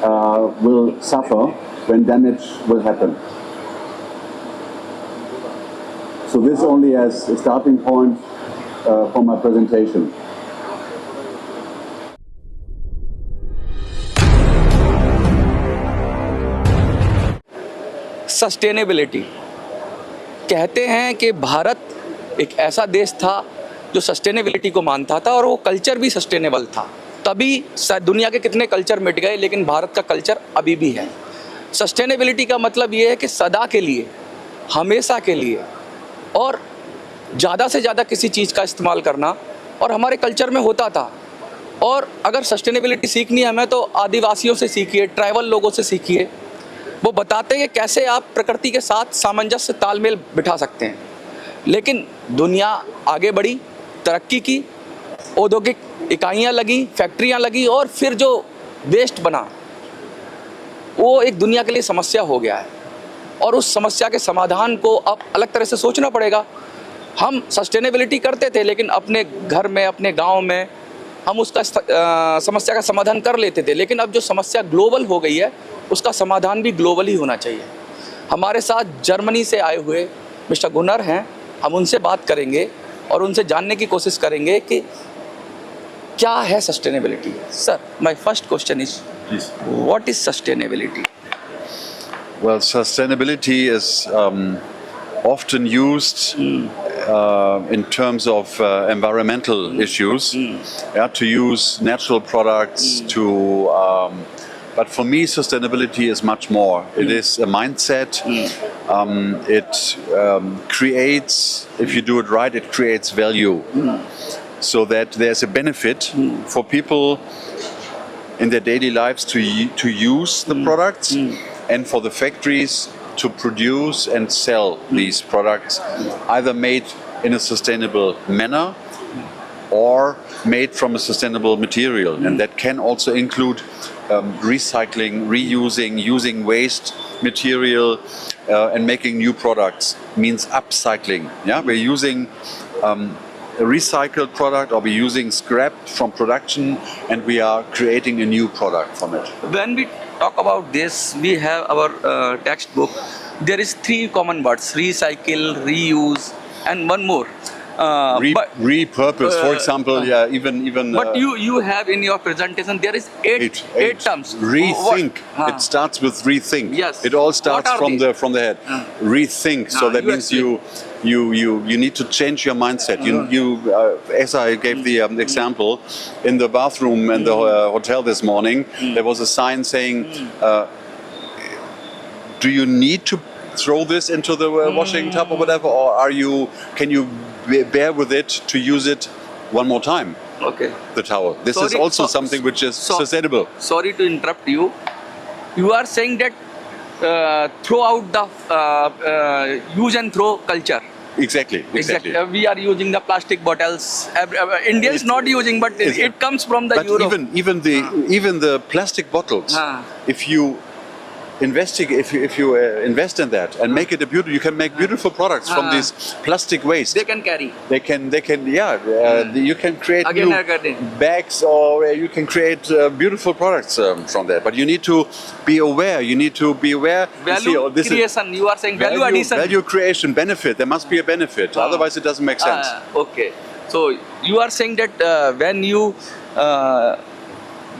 will suffer when damage will happen. So this only as a starting point for my presentation. Sustainability कहते हैं कि भारत एक ऐसा देश था जो सस्टेनेबिलिटी को मानता था और वो कल्चर भी सस्टेनेबल था। तभी दुनिया के कितने कल्चर मिट गए, लेकिन भारत का कल्चर अभी भी है। सस्टेनेबिलिटी का मतलब ये है कि सदा के लिए, हमेशा के लिए और ज़्यादा से ज़्यादा किसी चीज़ का इस्तेमाल करना, और हमारे कल्चर में होता था। और अगर सस्टेनेबिलिटी सीखनी है हमें तो आदिवासियों से सीखिए, ट्राइबल लोगों से सीखिए। वो बताते हैं कि कैसे आप प्रकृति के साथ सामंजस्य तालमेल बिठा सकते हैं। लेकिन दुनिया आगे बढ़ी, तरक्की की, औद्योगिक इकाइयाँ लगी, फैक्ट्रियाँ लगी, और फिर जो वेस्ट बना वो एक दुनिया के लिए समस्या हो गया है। और उस समस्या के समाधान को अब अलग तरह से सोचना पड़ेगा। हम सस्टेनेबिलिटी करते थे, लेकिन अपने घर में, अपने गांव में हम उसका समस्या का समाधान कर लेते थे। लेकिन अब जो समस्या ग्लोबल हो गई है, उसका समाधान भी ग्लोबल ही होना चाहिए। हमारे साथ जर्मनी से आए हुए मिस्टर गुनर हैं, हम उनसे बात करेंगे और उनसे जानने की कोशिश करेंगे कि क्या है sustainability. Sir, my first question is what is sustainability? Well, sustainability is often used in terms of environmental issues, yeah, to use natural products but for me sustainability is much more. It is a mindset. It creates, if you do it right, it creates value, so that there's a benefit for people in their daily lives to use the products, and for the factories to produce and sell these products, either made in a sustainable manner or made from a sustainable material. And that can also include recycling, reusing, using waste material and making new products. Means upcycling. Yeah, we're using a recycled product, or we're using scrap from production, and we are creating a new product from it. When we talk about this, we have our textbook. There is 3 common words: recycle, reuse, and one more. Repurpose, for example, yeah, even. But you have in your presentation there is eight terms. Rethink. It starts with rethink. Yes. It all starts from these? the head. Rethink. So that means you need to change your mindset. As I gave the example in the bathroom in the hotel this morning, there was a sign saying, "Do you need to throw this into the washing tub or whatever, or can you bear with it to use it one more time?" Okay. The towel. This is also something which is sustainable. Sorry to interrupt you. You are saying that throw out the use and throw culture. Exactly. We are using the plastic bottles. Indians not using, but it comes from the Europe. Even the plastic bottles. If you invest in that and make it you can make beautiful products from these plastic waste. They can carry. They can you can create new bags, or you can create beautiful products from that. But you need to be aware. Value creation. You are saying value addition. Value creation, benefit. There must be a benefit. Otherwise, it doesn't make sense. Okay. So you are saying that when you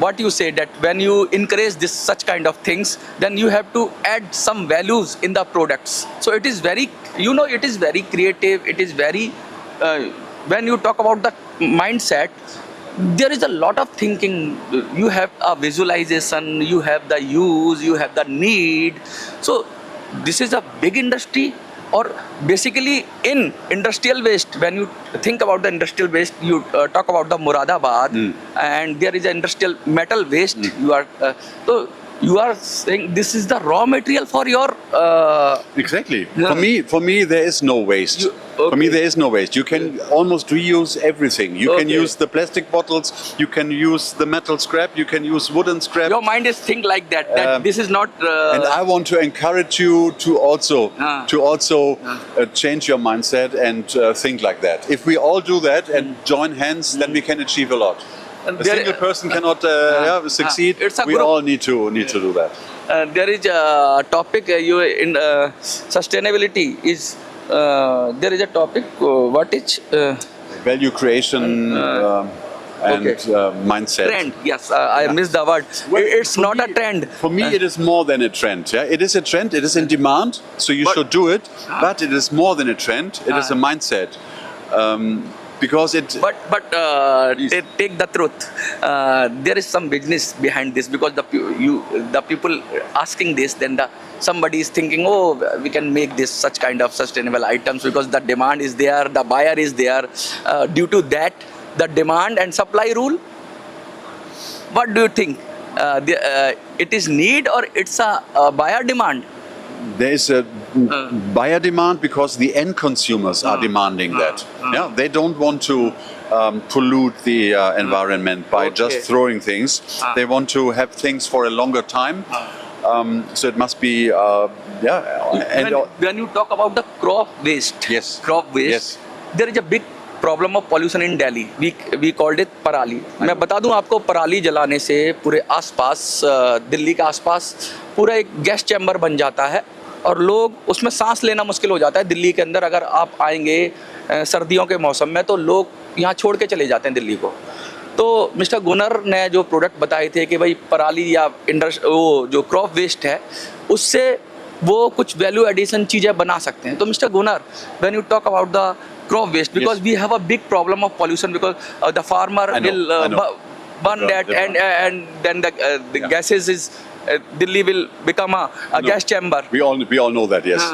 what you say, that when you encourage such kind of things, then you have to add some values in the products. So it is very, it is very creative. It is very, when you talk about the mindset, there is a lot of thinking. You have a visualization, you have the use, you have the need. So this is a big industry. Or basically in industrial waste, when you think about the industrial waste, you talk about the Moradabad, and there is an industrial metal waste. You are saying this is the raw material for your exactly. For me there is no waste. For me there is no waste. You can almost reuse everything. You can use the plastic bottles, you can use the metal scrap, you can use wooden scrap. Your mind is think like that this is not and I want to encourage you to also change your mindset and think like that. If we all do that and join hands, then we can achieve a lot. A single person cannot succeed. it's a We group. all need to do that. There is a topic you in sustainability is there is a topic what is Value creation and okay. mindset. trend. Yes, I missed the word. Well, It's for not me- a trend. For me, it is more than a trend. Yeah, it is a trend. It is in demand, so you But- should do it. But it is more than a trend. It is a mindset, because it. But Please. take the truth. There is some business behind this because the people asking this, then somebody is thinking, oh, we can make this such kind of sustainable items because the demand is there, the buyer is there. Due to that, the demand and supply rule. What do you think? It is need or it's a buyer demand? There is a buyer demand because the end consumers are demanding that. Yeah, they don't want to pollute the environment by just Okay. throwing things. They want to have things for a longer time. So it must be, and When you talk about the crop waste, Yes. crop waste, Yes. there is a big problem of pollution in Delhi. We called it पराली. मैं बता दूं आपको, पराली जलाने से पूरे आसपास दिल्ली के आसपास पूरा एक गैस चैम्बर बन जाता है और लोग उसमें सांस लेना मुश्किल हो जाता है। दिल्ली के अंदर अगर आप आएंगे सर्दियों के मौसम में तो लोग यहाँ छोड़ के चले जाते हैं दिल्ली को। तो मिस्टर गुनर ने जो प्रोडक्ट बताए थे कि भाई पराली या वो जो क्रॉप वेस्ट है उससे वो कुछ वैल्यू एडिशन चीज़ें बना सकते हैं। तो mister Gunnar, when you talk about the crop waste, because Yes. we have a big problem of pollution because the farmer I know, will I know. burn that and then the Yeah. gases is Delhi will become a No. gas chamber. we all know that. Yes.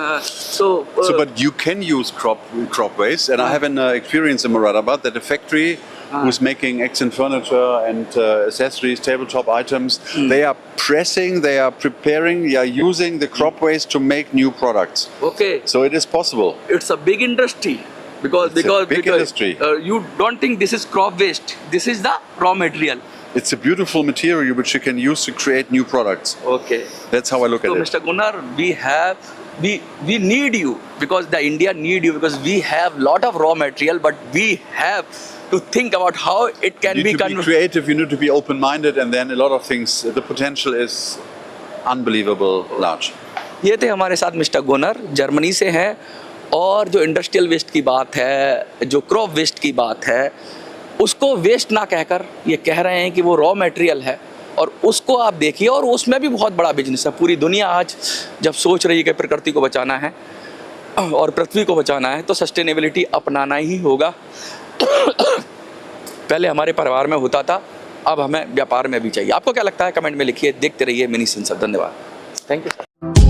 So But you can use crop waste, and I have an experience in Moradabad that a factory who's making accent furniture and accessories, tabletop items, they are pressing, they are preparing, they are using the crop waste to make new products. okay, So it is possible. it's a big industry because It's a big industry. you don't think this is crop waste. This is the raw material. It's a beautiful material which you can use to create new products. Okay. That's how I look So at it. Mr. Gunnar, we need you because the India need you because we have lot of raw material, but we have to think about how it can You be need to be converted. creative, you need to be open-minded, and then a lot of things, the potential is unbelievable large. ये थे हमारे साथ mister गुनर, Germany से हैं, और जो industrial waste की बात है, जो क्रॉप वेस्ट की बात है, उसको वेस्ट ना कहकर ये कह रहे हैं कि वो रॉ मटेरियल है और उसको आप देखिए, और उसमें भी बहुत बड़ा बिजनेस है। पूरी दुनिया आज जब सोच रही है कि प्रकृति को बचाना है और पृथ्वी को बचाना है तो सस्टेनेबिलिटी अपनाना ही होगा। पहले हमारे परिवार में होता था, अब हमें व्यापार में भी चाहिए। आपको क्या लगता है कमेंट में लिखिए। देखते रहिए मिनी सेंसर। धन्यवाद। Thank you.